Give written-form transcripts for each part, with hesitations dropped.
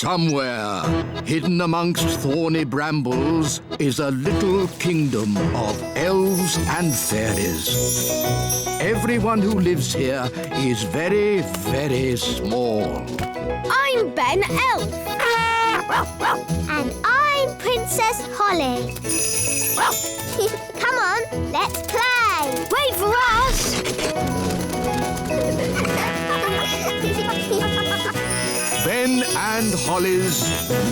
Somewhere, hidden amongst thorny brambles, is a little kingdom of elves and fairies. Everyone who lives here is very, very small. I'm Ben Elf. And I'm Princess Holly. Come on, let's play. Wait for us. Ben and Holly's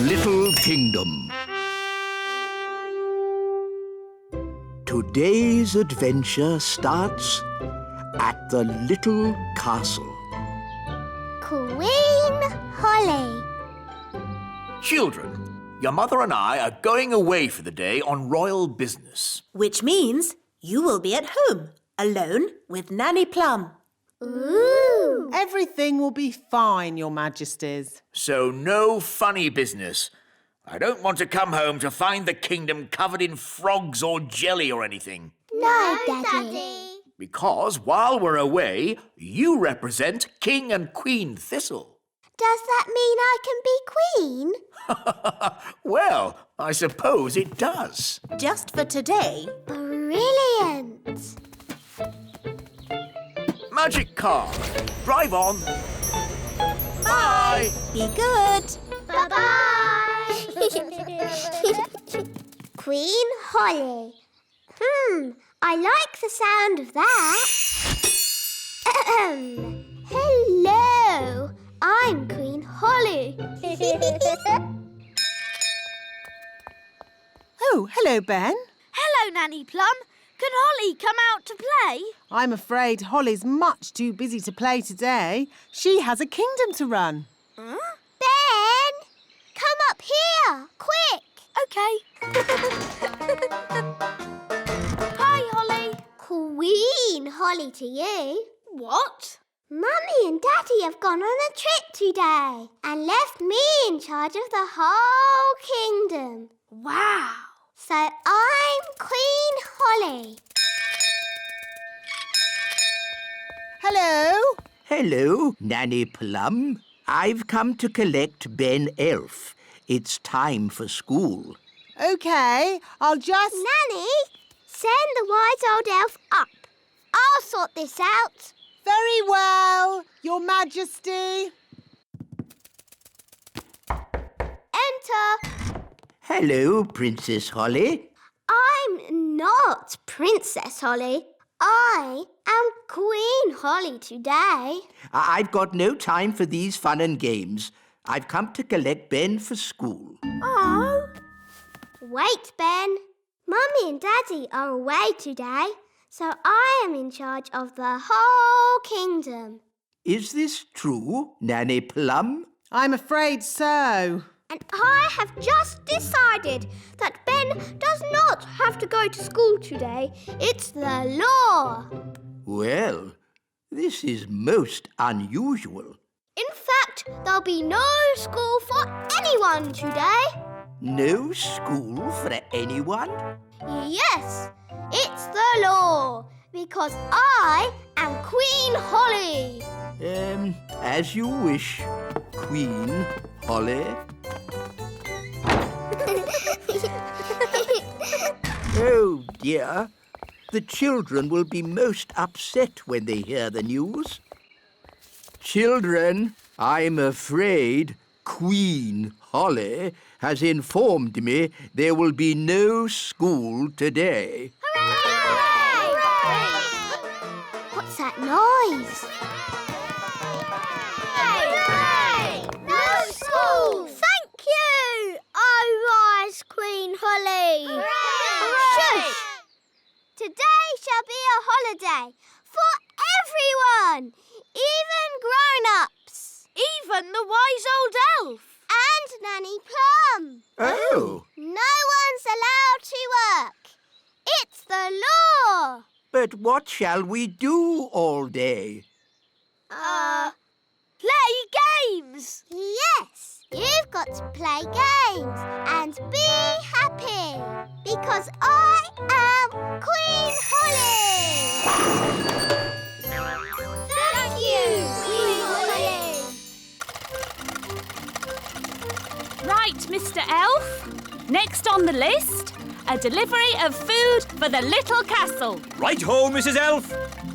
Little Kingdom. Today's adventure starts at the little castle. Queen Holly. Children, your mother and I are going away for the day on royal business. Which means you will be at home, alone with Nanny Plum. Ooh. Everything will be fine, Your Majesties. So no funny business. I don't want to come home to find the kingdom covered in frogs or jelly or anything. No, Daddy. Because while we're away, you represent King and Queen Thistle. Does that mean I can be queen? Well, I suppose it does. Just for today. Brilliant. Magic car. Drive on. Bye. Be good. Bye-bye. Queen Holly. I like the sound of that. Hello, I'm Queen Holly. Oh, hello, Ben. Hello, Nanny Plum. Can Holly come out to play? I'm afraid Holly's much too busy to play today. She has a kingdom to run. Ben, come up here, quick. OK. Hi, Holly. Queen Holly to you. What? Mummy and Daddy have gone on a trip today and left me in charge of the whole kingdom. Wow. So I'm Queen Holly. Hello. Hello, Nanny Plum. I've come to collect Ben Elf. It's time for school. OK, I'll just... Nanny, send the wise old elf up. I'll sort this out. Very well, Your Majesty. Enter. Hello, Princess Holly. I'm not Princess Holly. I am Queen Holly today. I've got no time for these fun and games. I've come to collect Ben for school. Oh. Wait, Ben. Mummy and Daddy are away today, so I am in charge of the whole kingdom. Is this true, Nanny Plum? I'm afraid so. And I have just decided that Ben does not have to go to school today. It's the law. Well, this is most unusual. In fact, there'll be no school for anyone today. No school for anyone? Yes, it's the law, because I am Queen Holly. As you wish, Queen Holly. Oh, dear. The children will be most upset when they hear the news. Children, I'm afraid Queen Holly has informed me there will be no school today. Hooray! Hooray! What's that noise? Hooray! No school! Thank you, oh wise Queen Holly. Hooray! Shush! Today shall be a holiday for everyone, even grown-ups. Even the wise old elf. And Nanny Plum. Oh, No one's allowed to work. It's the law. but what shall we do all day? Play games. Yes, you've got to play games and be happy because I am Queen Holly. Thank you, Queen Holly. Right, Mr Elf. Next on the list, a delivery of food for the little castle. Right-ho, Mrs Elf.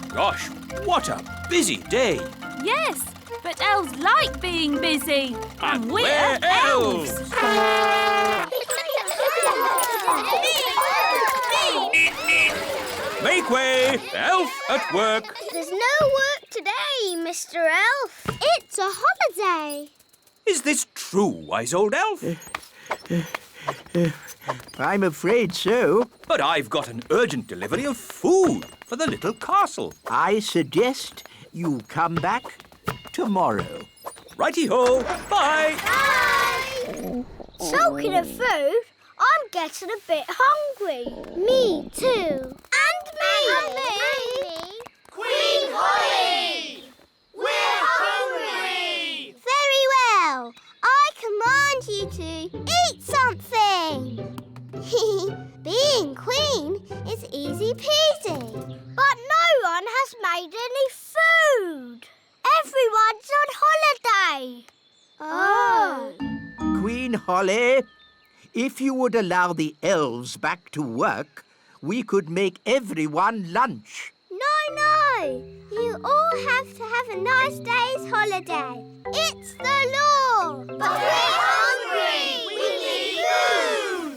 Gosh, what a busy day. Yes, but elves like being busy. And we're elves. Make way, elf at work. There's no work today, Mr Elf. It's a holiday. Is this true, wise old elf? I'm afraid so. But I've got an urgent delivery of food for the little castle. I suggest you come back tomorrow. Righty-ho, bye. Bye. Talking of food, I'm getting a bit hungry. Me too. And me. And me. Queen Holly! We're hungry! Very well. I command you to eat something. Being queen is easy peasy. But no one has made any food. Everyone's on holiday. Oh. Queen Holly, if you would allow the elves back to work, we could make everyone lunch. No. You all have to have a nice day's holiday. It's the law. But we're hungry. We need food.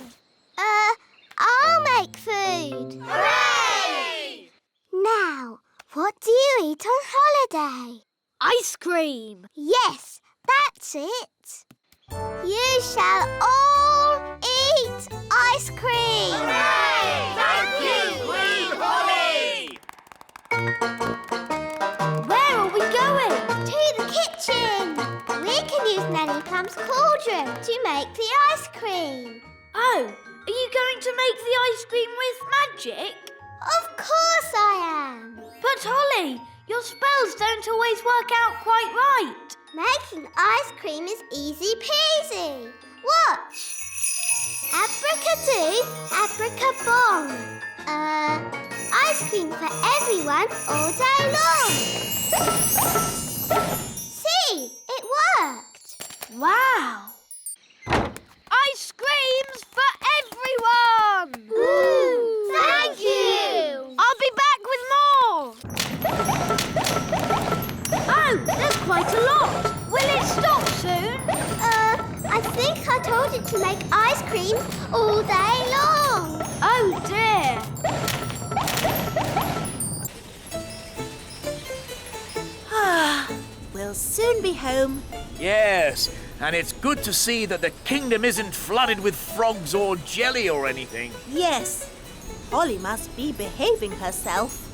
I'll make food. Hooray! Now, what do you eat on holiday? Ice cream. Yes, that's it. You shall all eat ice cream. Hooray! Thank you, Queen Holly! Where are we going? To the kitchen. We can use Nanny Plum's cauldron to make the ice cream. Oh, are you going to make the ice cream with magic? Of course I am. But Holly, your spells don't always work out quite right. Making ice cream is easy peasy. Watch. Abracadoo, abracabong. Ice cream for everyone all day long. See, it worked. Wow. Ice creams for everyone! Ooh, thank you. I'll be back with more. Oh, there's quite a lot. Will it stop soon? I think I told it to make ice cream all day long. Oh dear. We'll soon be home. Yes, and it's good to see that the kingdom isn't flooded with frogs or jelly or anything. Yes, Holly must be behaving herself.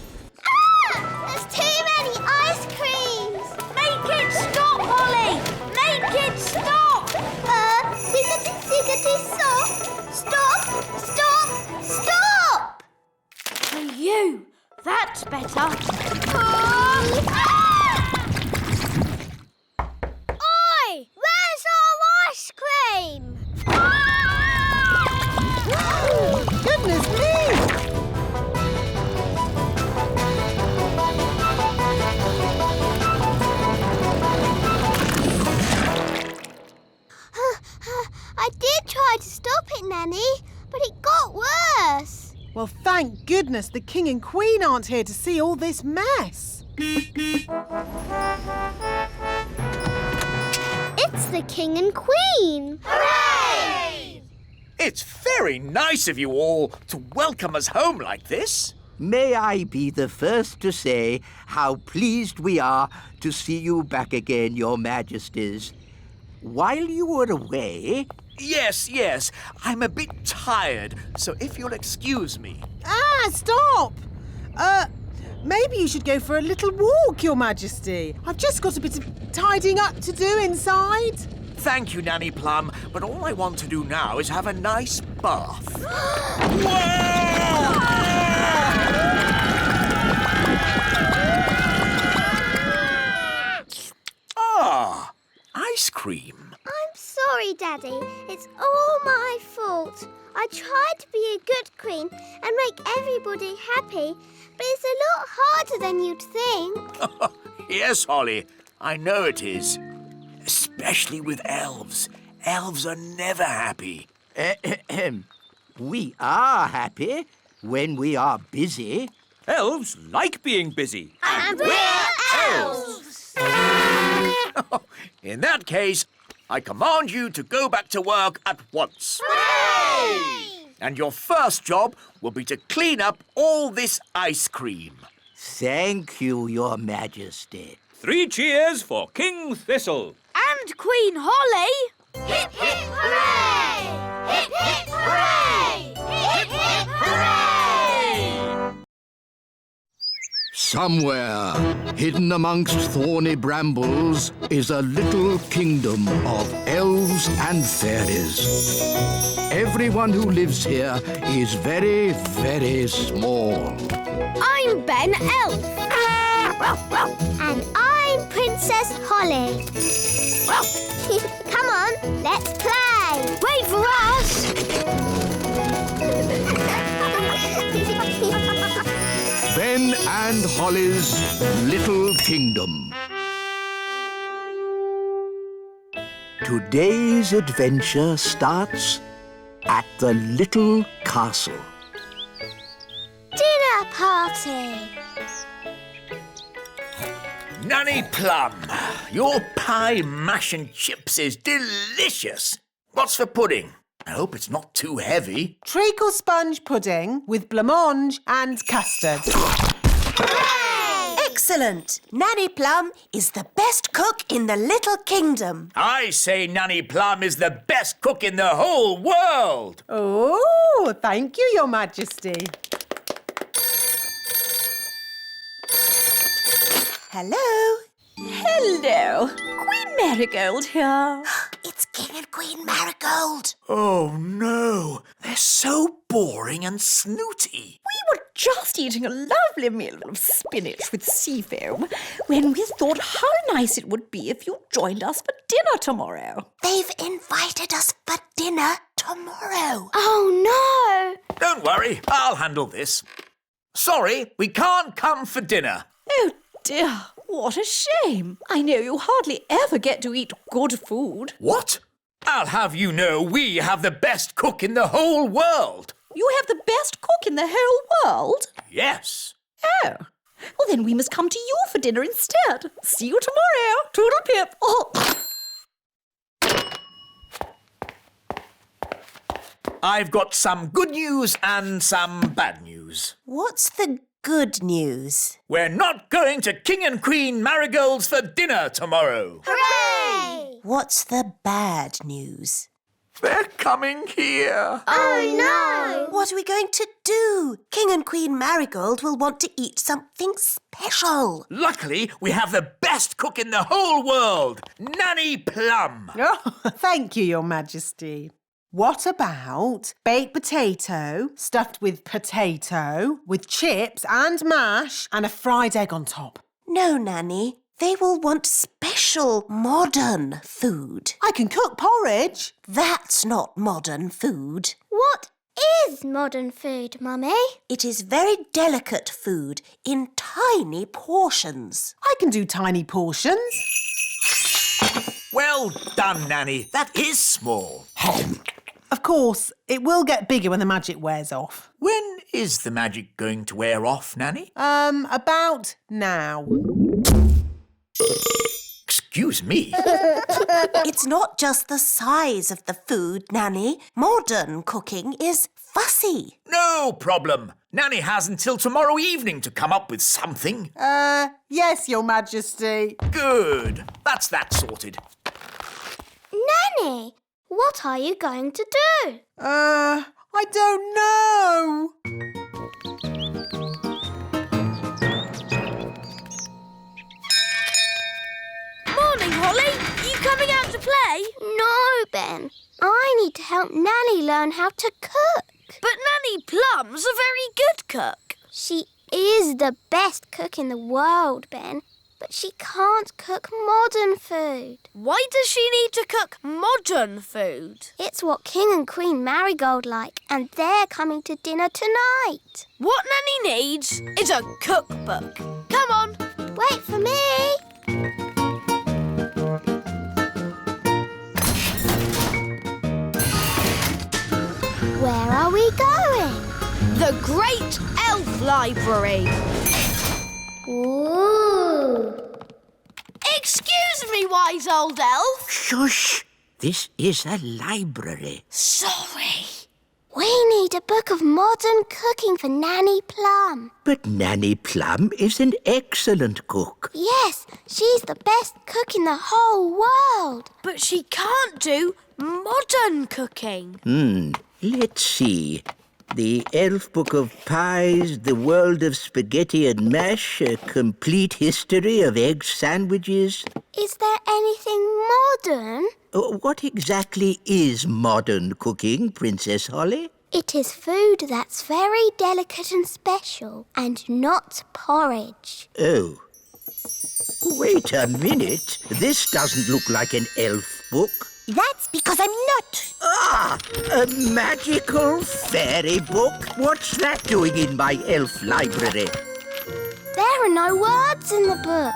There's too many ice creams. Make it stop, Holly! Make it stop! Ziggity, stop! Stop! Stop! Stop! For you. That's better. Oi! Where's our ice cream? Goodness me! I did try to stop it, Nanny, but it got worse. Well, thank goodness the King and Queen aren't here to see all this mess. It's the King and Queen. Hooray! It's very nice of you all to welcome us home like this. May I be the first to say how pleased we are to see you back again, Your Majesties. While you were away... Yes. I'm a bit tired, so if you'll excuse me. Stop! Maybe you should go for a little walk, Your Majesty. I've just got a bit of tidying up to do inside. Thank you, Nanny Plum, but all I want to do now is have a nice bath. Ah, ice cream. I'm sorry, Daddy. It's all my fault. I tried to be a good queen and make everybody happy, but it's a lot harder than you'd think. Yes, Holly, I know it is. Especially with elves. Elves are never happy. We are happy when we are busy. Elves like being busy. And we're elves! In that case, I command you to go back to work at once. Hooray! And your first job will be to clean up all this ice cream. Thank you, Your Majesty. 3 cheers for King Thistle. And Queen Holly. Hip, hip, hooray! Hip, hip, hooray! Hip, hip, hooray! Somewhere, hidden amongst thorny brambles, is a little kingdom of elves and fairies. Everyone who lives here is very, very small. I'm Ben Elf. And I'm Princess Holly. Come on, let's play. Wait for us. Ben and Holly's Little Kingdom. Today's adventure starts at the little castle. Dinner party. Nanny Plum, your pie, mash and chips is delicious. What's for pudding? I hope it's not too heavy. Treacle sponge pudding with blancmange and custard. Excellent! Nanny Plum is the best cook in the little kingdom. I say Nanny Plum is the best cook in the whole world. Oh, thank you, Your Majesty. Hello? Hello, Queen Marigold here. It's King and Queen Marigold. Oh no, they're so boring and snooty. We were just eating a lovely meal of spinach with sea foam when we thought how nice it would be if you joined us for dinner tomorrow. They've invited us for dinner tomorrow. Oh no. Don't worry, I'll handle this. Sorry, we can't come for dinner. Oh dear, what a shame. I know you hardly ever get to eat good food. What? I'll have you know we have the best cook in the whole world. You have the best cook in the whole world? Yes. Oh. Well, then we must come to you for dinner instead. See you tomorrow. Toodle pip. Oh. I've got some good news and some bad news. What's the good news? We're not going to King and Queen Marigold's for dinner tomorrow. Hooray! What's the bad news? They're coming here. Oh no! What are we going to do? King and Queen Marigold will want to eat something special. Luckily, we have the best cook in the whole world, Nanny Plum. Oh, thank you, Your Majesty. What about baked potato stuffed with potato, with chips and mash and a fried egg on top? No, Nanny. They will want special modern food. I can cook porridge. That's not modern food. What is modern food, Mummy? It is very delicate food in tiny portions. I can do tiny portions. Well done, Nanny. That is small. Of course, it will get bigger when the magic wears off. When is the magic going to wear off, Nanny? About now. Excuse me. It's not just the size of the food, Nanny. Modern cooking is fussy. No problem. Nanny has until tomorrow evening to come up with something. Yes, Your Majesty. Good. That's that sorted. Nanny, what are you going to do? I don't know. Morning, Holly. Are you coming out to play? No, Ben. I need to help Nanny learn how to cook. But Nanny Plum's a very good cook. She is the best cook in the world, Ben. But she can't cook modern food. Why does she need to cook modern food? It's what King and Queen Marigold like, and they're coming to dinner tonight. What Nanny needs is a cookbook. Come on. Wait for me. The Great Elf Library. Ooh. Excuse me, wise old elf. Shush! This is a library. Sorry. We need a book of modern cooking for Nanny Plum. But Nanny Plum is an excellent cook. Yes, she's the best cook in the whole world. But she can't do modern cooking. Let's see. The Elf Book of Pies, The World of Spaghetti and Mash, A Complete History of Egg Sandwiches. Is there anything modern? What exactly is modern cooking, Princess Holly? It is food that's very delicate and special, and not porridge. Oh. Wait a minute. This doesn't look like an elf book. That's because I'm not. Ah! A magical fairy book? What's that doing in my elf library? There are no words in the book.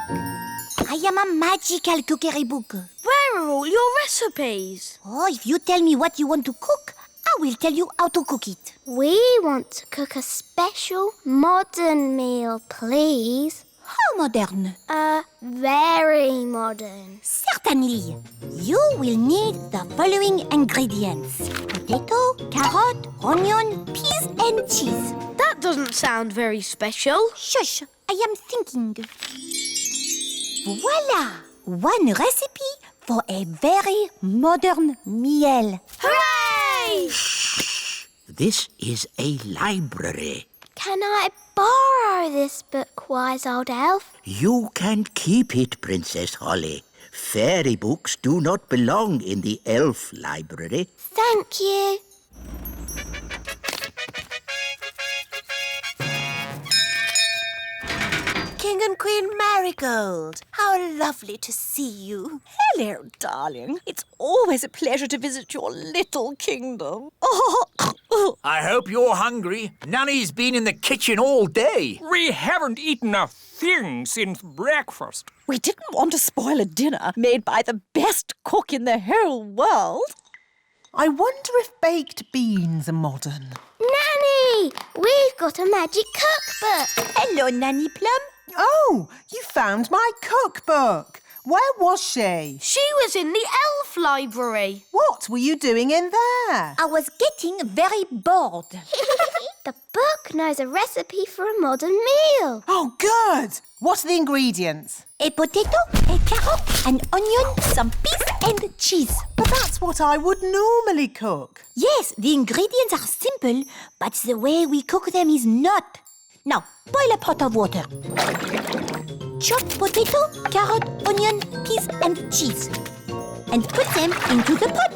I am a magical cookery book. Where are all your recipes? Oh, if you tell me what you want to cook, I will tell you how to cook it. We want to cook a special modern meal, please. How modern? Very modern. Certainly. You will need the following ingredients. Potato, carrot, onion, peas and cheese. That doesn't sound very special. Shush, I am thinking. Voila! One recipe for a very modern meal. Hooray! This is a library. Can I borrow this book, wise old elf? You can keep it, Princess Holly. Fairy books do not belong in the elf library. Thank you. King and Queen Marigold, how lovely to see you. Hello, darling. It's always a pleasure to visit your little kingdom. I hope you're hungry. Nanny's been in the kitchen all day. We haven't eaten a thing since breakfast. We didn't want to spoil a dinner made by the best cook in the whole world. I wonder if baked beans are modern. Nanny, we've got a magic cookbook. Hello, Nanny Plum. Oh, you found my cookbook. Where was she? She was in the elf library. What were you doing in there? I was getting very bored. The book knows a recipe for a modern meal. Oh, good. What are the ingredients? A potato, a carrot, an onion, some peas and cheese. But that's what I would normally cook. Yes, the ingredients are simple, but the way we cook them is not. Now, boil a pot of water. Chop potato, carrot, onion, peas and cheese. And put them into the pot.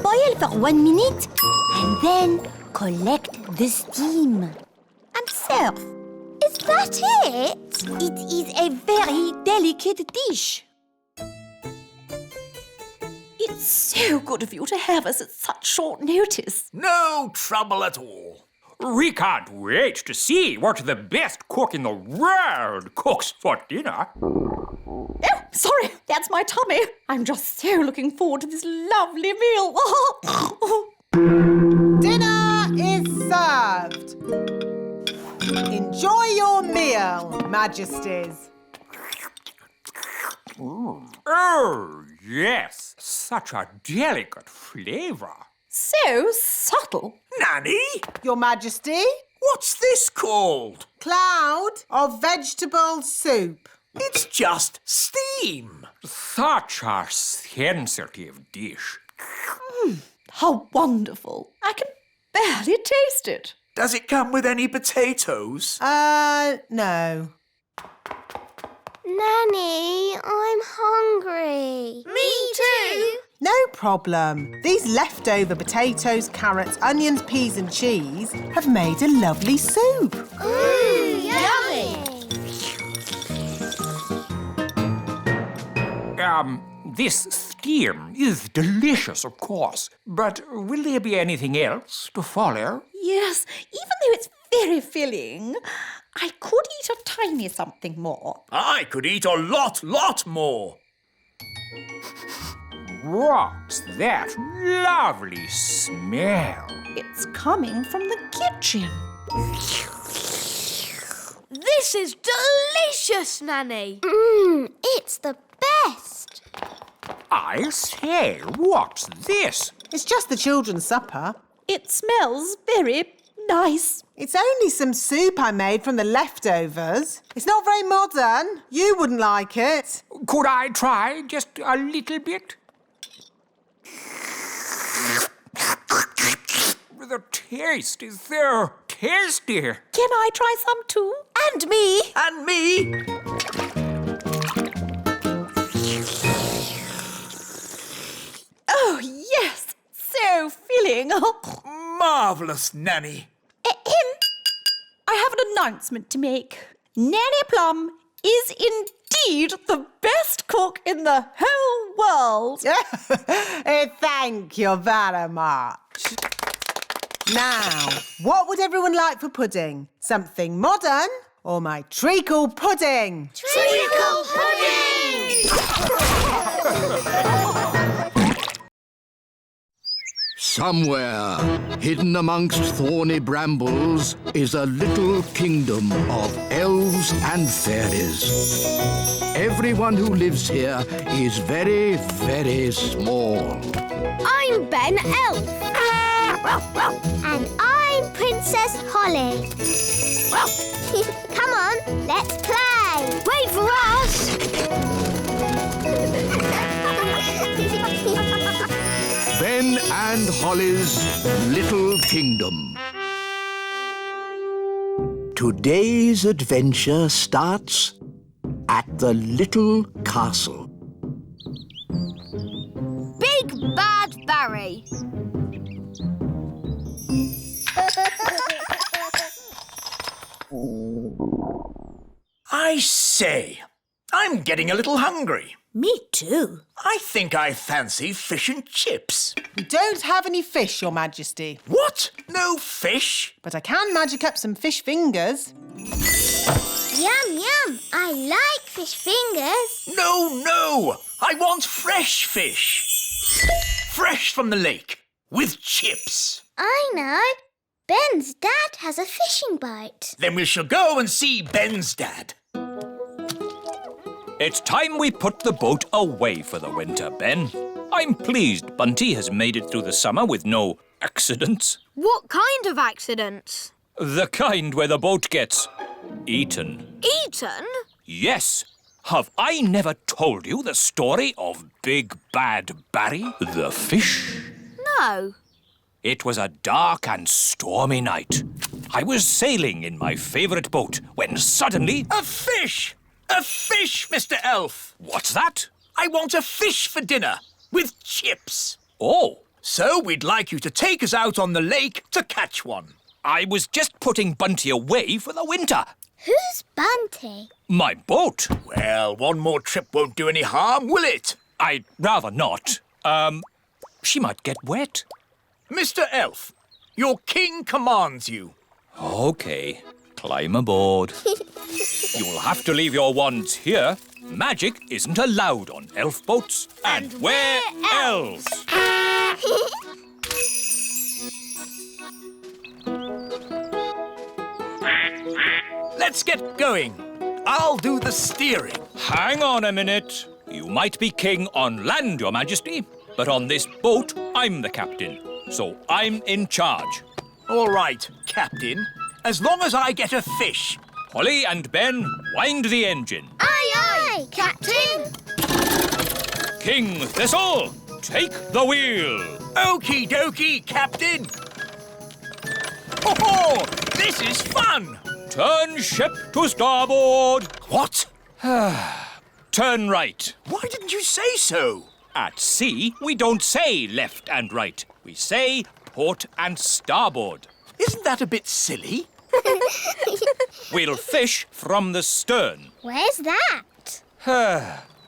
Boil for 1 minute and then collect the steam. And serve. Is that it? It is a very delicate dish. It's so good of you to have us at such short notice. No trouble at all. We can't wait to see what the best cook in the world cooks for dinner. Oh, sorry, that's my tummy. I'm just so looking forward to this lovely meal. Dinner is served. Enjoy your meal, Majesties. Oh, yes, such a delicate flavour. So subtle. Nanny, Your Majesty, what's this called? cloud of vegetable soup. It's just steam. Such a sensitive dish. How wonderful. I can barely taste it. Does it come with any potatoes? No. Nanny, I'm hungry. Me too. No problem. These leftover potatoes, carrots, onions, peas and cheese have made a lovely soup. Yummy. This steam is delicious, of course, but will there be anything else to follow? Yes, even though it's very filling, I could eat a tiny something more. I could eat a lot more. What's that lovely smell? It's coming from the kitchen. This is delicious, Nanny. It's the best. I say, what's this? It's just the children's supper. It smells very nice. It's only some soup I made from the leftovers. It's not very modern. You wouldn't like it. Could I try just a little bit? The taste is so tasty. Can I try some too? And me. And me. Oh, yes. So filling. Marvellous, Nanny. I have an announcement to make. Nanny Plum is indeed the best cook in the whole world. Thank you very much. Now, what would everyone like for pudding? Something modern or my treacle pudding? Treacle pudding! Somewhere, hidden amongst thorny brambles, is a little kingdom of elves and fairies. Everyone who lives here is very, very small. I'm Ben Elf. And I'm Princess Holly. Come on, let's play. Wait for us. Ben and Holly's Little Kingdom. Today's adventure starts at the little castle. Big Bad Barry. I say, I'm getting a little hungry. Me too. I think I fancy fish and chips. We don't have any fish, Your Majesty. What? No fish? But I can magic up some fish fingers. Yum, yum. I like fish fingers. No. I want fresh fish. Fresh from the lake, with chips. I know. Ben's dad has a fishing boat. Then we shall go and see Ben's dad. It's time we put the boat away for the winter, Ben. I'm pleased Bunty has made it through the summer with no accidents. What kind of accidents? The kind where the boat gets eaten. Eaten? Yes. Have I never told you the story of Big Bad Barry, the fish? No. It was a dark and stormy night. I was sailing in my favourite boat when suddenly... A fish! A fish, Mr Elf! What's that? I want a fish for dinner, with chips. Oh. So we'd like you to take us out on the lake to catch one. I was just putting Bunty away for the winter. Who's Bunty? My boat. Well, one more trip won't do any harm, will it? I'd rather not. She might get wet. Mr Elf, your king commands you. OK, climb aboard. You'll have to leave your wands here. Magic isn't allowed on elf boats. And we're elves. Let's get going. I'll do the steering. Hang on a minute. You might be king on land, Your Majesty, but on this boat, I'm the captain. So I'm in charge. All right, Captain. As long as I get a fish. Holly and Ben, wind the engine. Aye, aye, Captain. King Thistle, take the wheel. Okie dokie, Captain. Oh, this is fun. Turn ship to starboard. What? Turn right. Why didn't you say so? At sea, we don't say left and right. We say port and starboard. Isn't that a bit silly? We'll fish from the stern. Where's that?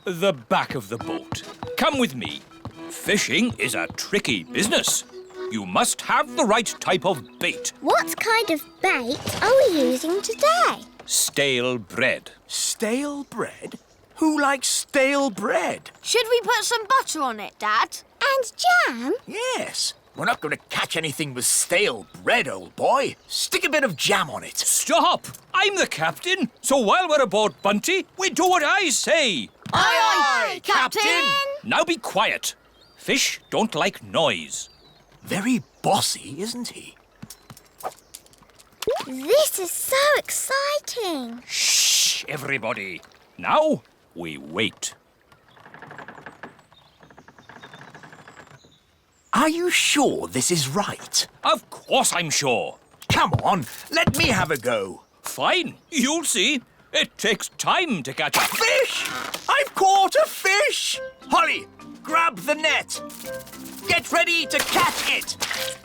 The back of the boat. Come with me. Fishing is a tricky business. You must have the right type of bait. What kind of bait are we using today? Stale bread. Stale bread? Who likes stale bread? Should we put some butter on it, Dad? And jam? Yes. We're not going to catch anything with stale bread, old boy. Stick a bit of jam on it. Stop! I'm the captain, so while we're aboard Bunty, we do what I say. Aye, Captain! Now be quiet. Fish don't like noise. Very bossy, isn't he? This is so exciting. Shh, everybody. Now we wait. Are you sure this is right? Of course I'm sure. Come on, let me have a go. Fine, you'll see. It takes time to catch a Fish! I've caught a fish! Holly, grab the net. Get ready to catch it.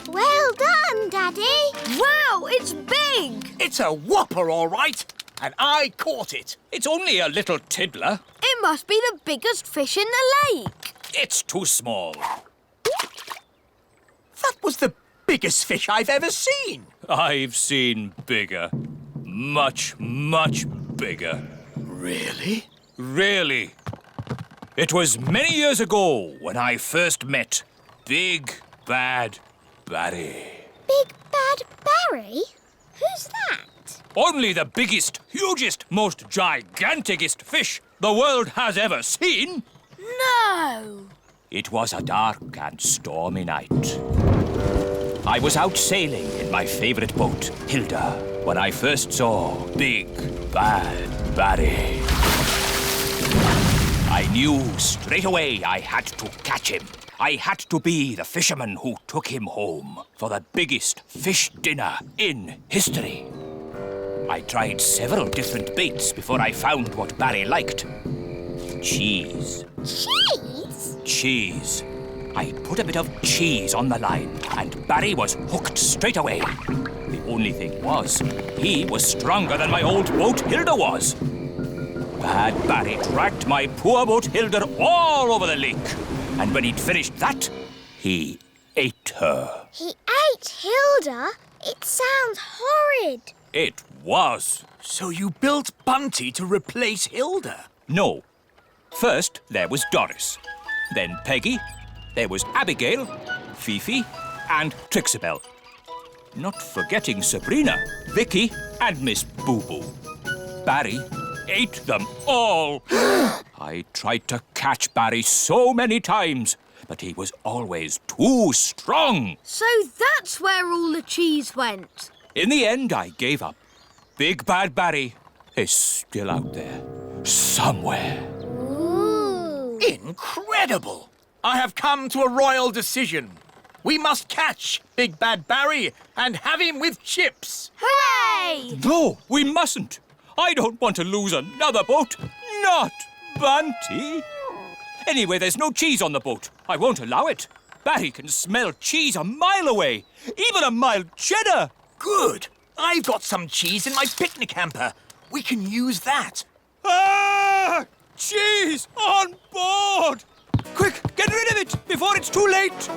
Well done, Daddy. Wow, it's big! It's a whopper, all right. And I caught it. It's only a little tiddler. It must be the biggest fish in the lake. It's too small. That was the biggest fish I've ever seen. I've seen bigger. Much, much bigger. Really? Really. It was many years ago when I first met Big Bad Barry. Big Bad Barry? Who's that? Only the biggest, hugest, most giganticest fish the world has ever seen. No! It was a dark and stormy night. I was out sailing in my favourite boat, Hilda, when I first saw Big Bad Barry. I knew straight away I had to catch him. I had to be the fisherman who took him home for the biggest fish dinner in history. I tried several different baits before I found what Barry liked. Cheese. Cheese? Cheese. I put a bit of cheese on the line, and Barry was hooked straight away. The only thing was, he was stronger than my old boat Hilda was. Bad Barry dragged my poor boat Hilda all over the lake, and when he'd finished that, he ate her. He ate Hilda? It sounds horrid. It was. So you built Bunty to replace Hilda? No. First, there was Doris. Then Peggy. There was Abigail, Fifi, and Trixabel. Not forgetting Sabrina, Vicky, and Miss Boo Boo. Barry ate them all. I tried to catch Barry so many times, but he was always too strong. So that's where all the cheese went. In the end, I gave up. Big Bad Barry is still out there, somewhere. Ooh. Incredible! I have come to a royal decision. We must catch Big Bad Barry and have him with chips. Hooray! No, we mustn't. I don't want to lose another boat. Not Bunty. Anyway, there's no cheese on the boat. I won't allow it. Barry can smell cheese a mile away, even a mild cheddar. Good. I've got some cheese in my picnic hamper. We can use that. Ah! Cheese on board! Quick, get rid of it before it's too late.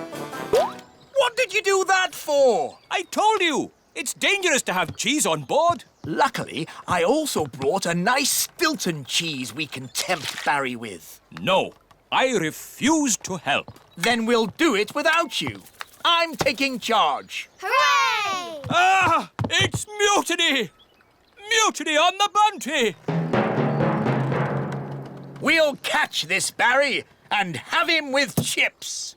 What did you do that for? I told you, it's dangerous to have cheese on board. Luckily, I also brought a nice Stilton cheese we can tempt Barry with. No, I refuse to help. Then we'll do it without you. I'm taking charge. Hooray! Ah! It's mutiny! Mutiny on the Bunty! We'll catch this Barry and have him with chips.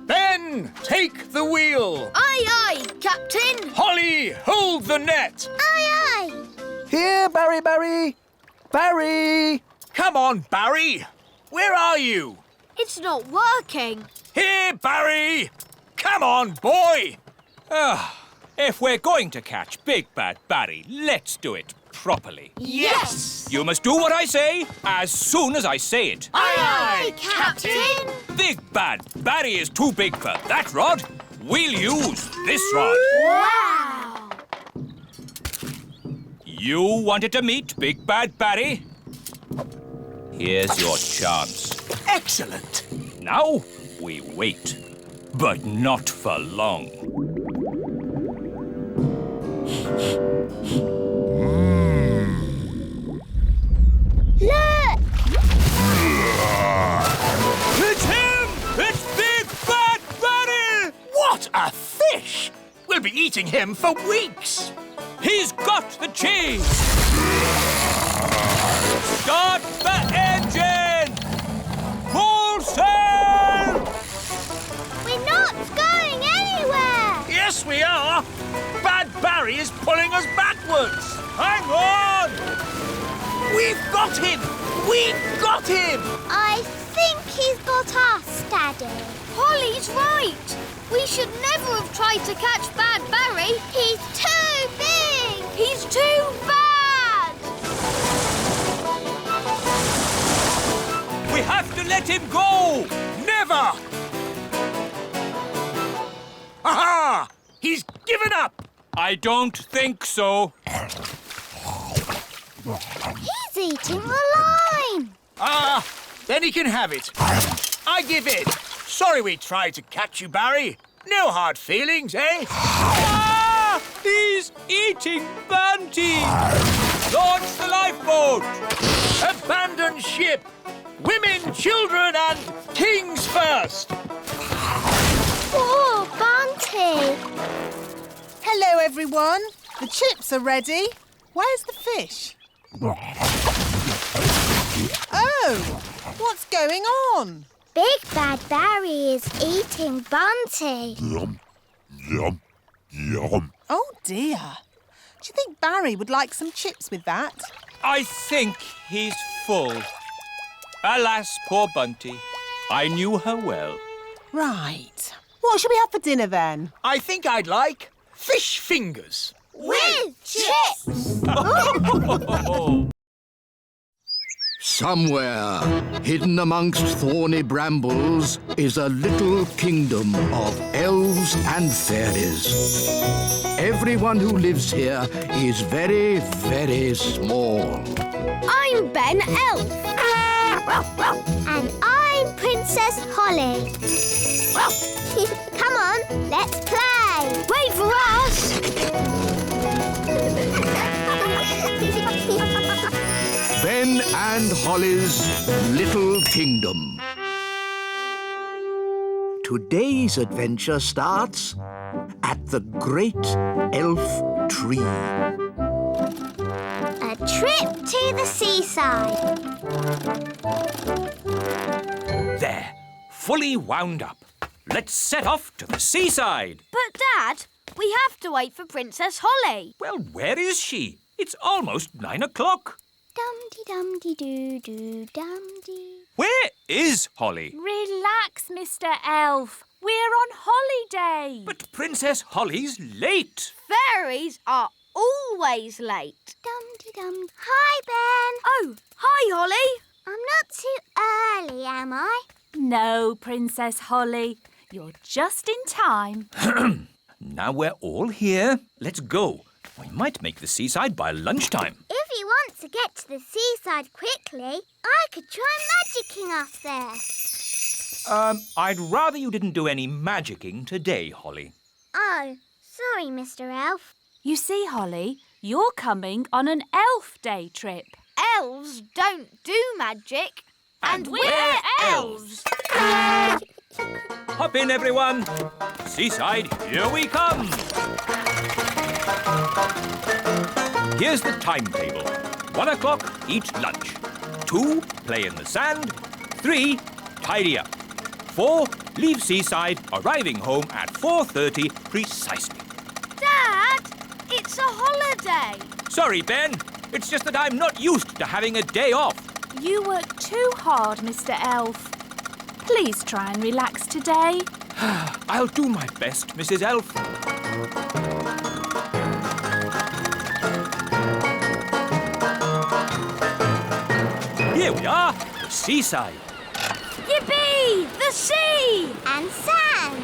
Ben, take the wheel. Aye, aye, Captain. Holly, hold the net. Aye, aye. Here, Barry, Barry! Barry! Come on, Barry. Where are you? It's not working. Here, Barry. Come on, boy. If we're going to catch Big Bad Barry, let's do it properly. Yes. You must do what I say as soon as I say it. Aye, aye, Captain. Big Bad Barry is too big for that rod. We'll use this rod. Wow. You wanted to meet Big Bad Barry? Here's your chance. Excellent. Now we wait, but not for long. Look! It's him! It's Big Bad Barry! What A fish? We'll be eating him for weeks. He's got the cheese! Start the engine! Full sail! We're not going anywhere! Yes, we are. Bad Barry is pulling us backwards. Hang on! We've got him! We've got him! I think he's got us, Daddy. Holly's right. We should never have tried to catch Bad Barry. He's too big! He's too bad. We have to let him go! Never! Aha! He's given up! I don't think so. He's eating the line! Ah, then he can have it. I give in. Sorry we tried to catch you, Barry. No hard feelings, eh? Ah! He's eating Bunty! Launch the lifeboat! Abandon ship! Women, children and kings first! Poor Bunty! Hello, everyone. The chips are ready. Where's the fish? Oh, what's going on? Big Bad Barry is eating Bunty. Yum, yum, yum. Oh, dear. Do you think Barry would like some chips with that? I think he's full. Alas, poor Bunty. I knew her well. Right. What should we have for dinner, then? I think I'd like fish fingers. With chips! Somewhere, hidden amongst thorny brambles, is a little kingdom of elves and fairies. Everyone who lives here is very, very small. I'm Ben Elf. And I'm Princess Holly. Come on, let's play. Wait for us. Ben and Holly's Little Kingdom. Today's adventure starts at the Great Elf Tree. A trip to the seaside. There, fully wound up. Let's set off to the seaside. But, Dad, we have to wait for Princess Holly. Well, where is she? It's almost 9 o'clock. Dum-de-dum-de-doo-doo-dum-de. Where is Holly? Relax, Mr Elf. We're on holiday. But Princess Holly's late. Fairies are always late. Dum-de-dum. Hi, Ben. Oh, hi, Holly. I'm not too early, am I? No, Princess Holly. You're just in time. Now we're all here. Let's go. We might make the seaside by lunchtime. If you want to get to the seaside quickly, I could try magicking us there. I'd rather you didn't do any magicking today, Holly. Oh, sorry, Mr. Elf. You see, Holly, you're coming on an elf day trip. Elves don't do magic. And we're elves. Hop in, everyone. Seaside, here we come. Here's the timetable. 1 o'clock, eat lunch. 2, play in the sand. 3, tidy up. 4, leave seaside, arriving home at 4:30 precisely. Dad, it's a holiday. Sorry, Ben. It's just that I'm not used to having a day off. You work too hard, Mr Elf. Please try and relax today. I'll do my best, Mrs Elf. Here we are, the seaside. Yippee! The sea! And sand.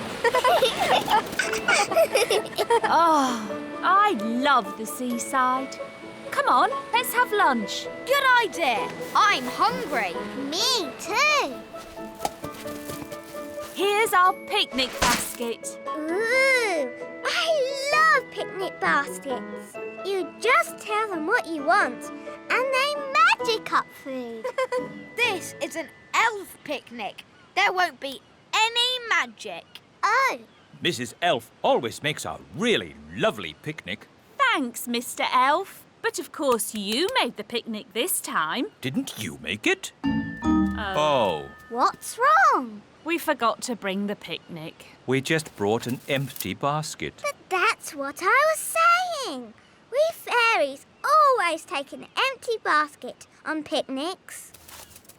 Oh, I love the seaside. Come on, let's have lunch. Good idea. I'm hungry. Me too. Here's our picnic basket. Ooh, I love picnic baskets. You just tell them what you want and they magic up food. This is an elf picnic. There won't be any magic. Oh, Mrs Elf always makes a really lovely picnic. Thanks, Mr Elf. But of course you made the picnic this time. Didn't you make it? Oh. What's wrong? We forgot to bring the picnic. We just brought an empty basket. But that's what I was saying. We fairies always take an empty basket on picnics.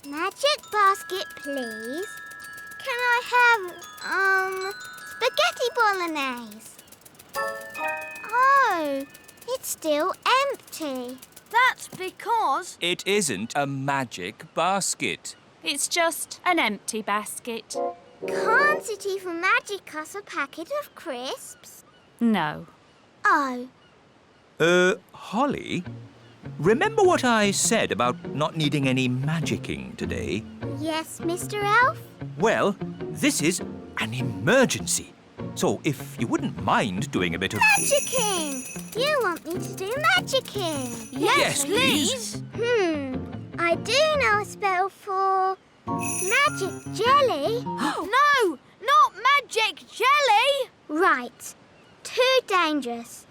Magic basket, please. Can I have, spaghetti bolognese? Oh, it's still empty. That's because... It isn't a magic basket. It's just an empty basket. Can't it even magic us a packet of crisps? No. Oh. Holly? Remember what I said about not needing any magicking today? Yes, Mr Elf? Well, this is an emergency. So if you wouldn't mind doing a bit of... Magicking! You want me to do magicking? Yes, please. I do know a spell for magic jelly. No, not magic jelly! Right. Too dangerous.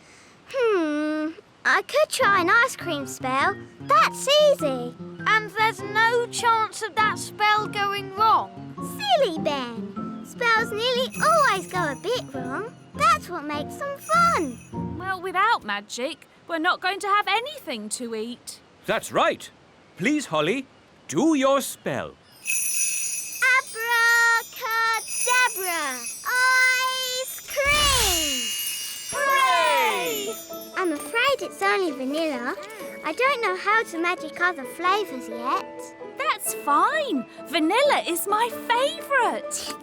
I could try an ice cream spell. That's easy. And there's no chance of that spell going wrong. Silly Ben. Spells nearly always go a bit wrong. That's what makes them fun. Well, without magic, we're not going to have anything to eat. That's right. Please, Holly, do your spell. Abracadabra! Ice cream! Hooray! I'm afraid it's only vanilla. I don't know how to magic other flavours yet. That's fine. Vanilla is my favourite.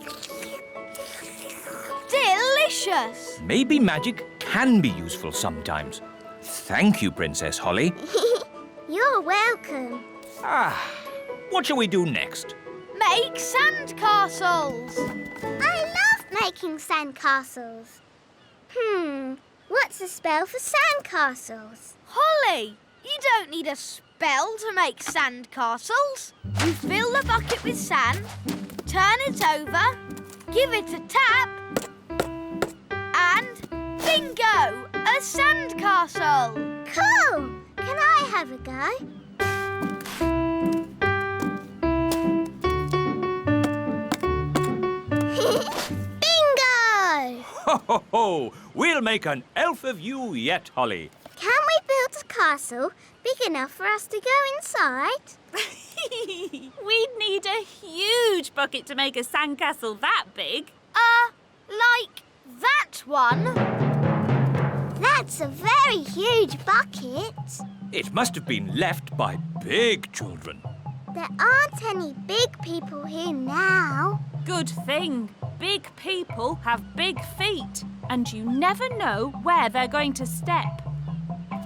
Delicious! Maybe magic can be useful sometimes. Thank you, Princess Holly. You're welcome. What shall we do next? Make sandcastles! I love making sandcastles. What's the spell for sandcastles? Holly, you don't need a spell to make sandcastles. You fill the bucket with sand, turn it over, give it a tap, and bingo! A sandcastle! Cool! Can I have a go? Bingo! Ho, ho, ho! We'll make an elf of you yet, Holly. Can we build a castle big enough for us to go inside? We'd need a huge bucket to make a sandcastle that big. Like that one? That's a very huge bucket. It must have been left by big children. There aren't any big people here now. Good thing. Big people have big feet, and you never know where they're going to step.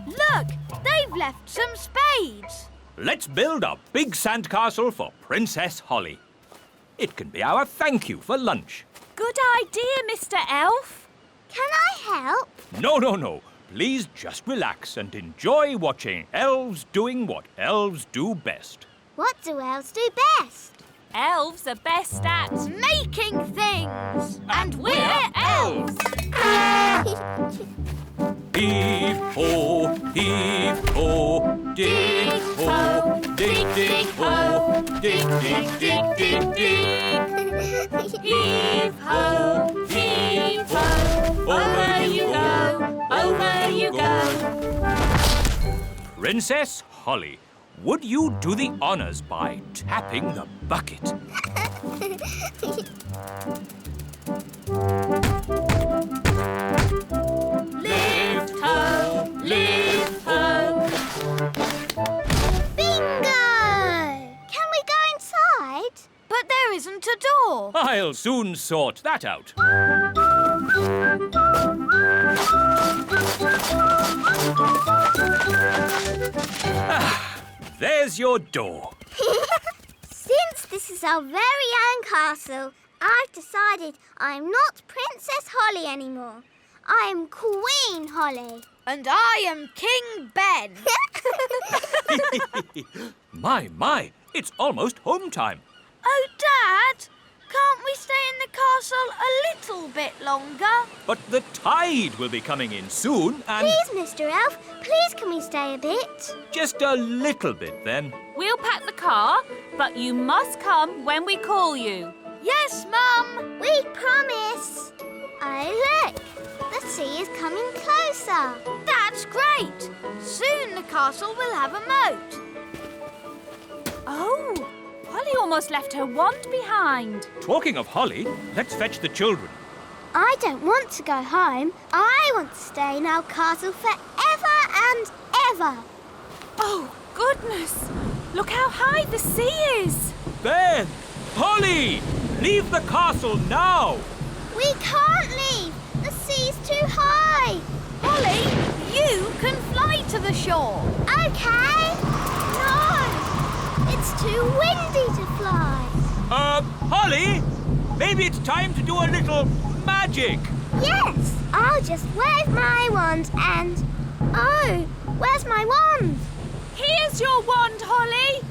Look, they've left some spades. Let's build a big sandcastle for Princess Holly. It can be our thank you for lunch. Good idea, Mr. Elf. Can I help? No, no, no. Please just relax and enjoy watching elves doing what elves do best. What do elves do best? Elves are best at Making things. And we're elves. Heave-ho, heave-ho, dig-ho, dig-dig-ho, dig-dig-dig-dig-dig. Heave-ho, heave-ho, over you go, over you go. Princess Holly, would you do the honours by tapping the bucket? Lift ho, lift ho. Bingo! Can we go inside? But there isn't a door. I'll soon sort that out. There's your door. Since this is our very own castle, I've decided I'm not Princess Holly anymore. I am Queen Holly. And I am King Ben. My, it's almost home time. Oh, Dad, Can't we stay in the castle a little bit longer? But the tide will be coming in soon and... Please, Mr Elf, please can we stay a bit? Just a little bit then. We'll pack the car, but you must come when we call you. Yes, Mum. We promise. Oh, look. The sea is coming closer. That's great. Soon the castle will have a moat. Oh, Holly almost left her wand behind. Talking of Holly, let's fetch the children. I don't want to go home. I want to stay in our castle forever and ever. Oh, goodness. Look how high the sea is. Ben! Holly! Leave the castle now! We can't leave. The sea's too high. Holly, you can fly to the shore. Okay. No, it's too windy to fly. Holly? Maybe it's time to do a little magic. Yes, I'll just wave my wand and... Oh, where's my wand? Here's your wand, Holly.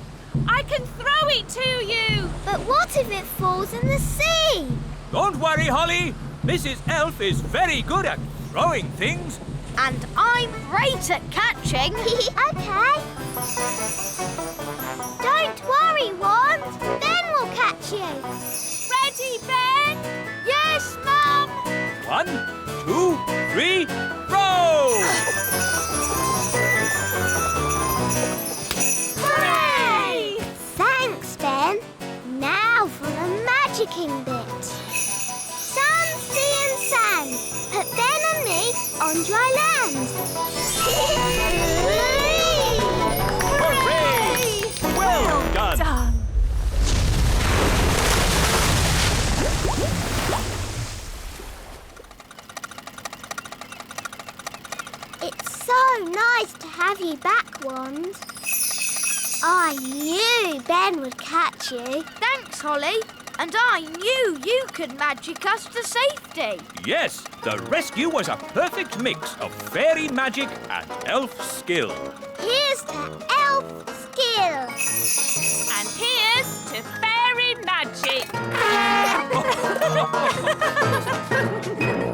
I can throw it to you. But what if it falls in the sea? Don't worry, Holly. Mrs. Elf is very good at throwing things. And I'm great at catching. Okay. Don't worry, Wand. Ben will catch you. Ready, Ben? Yes, Mum. 1, 2, 3, row! Hooray! Thanks, Ben. Now for the magicking bit. Sun, sea and sand. Put Ben and me on dry land. Hooray! Well done! It's so nice to have you back, Wand. I knew Ben would catch you. Thanks, Holly. And I knew you could magic us to safety. Yes, the rescue was a perfect mix of fairy magic and elf skill. Here's to elves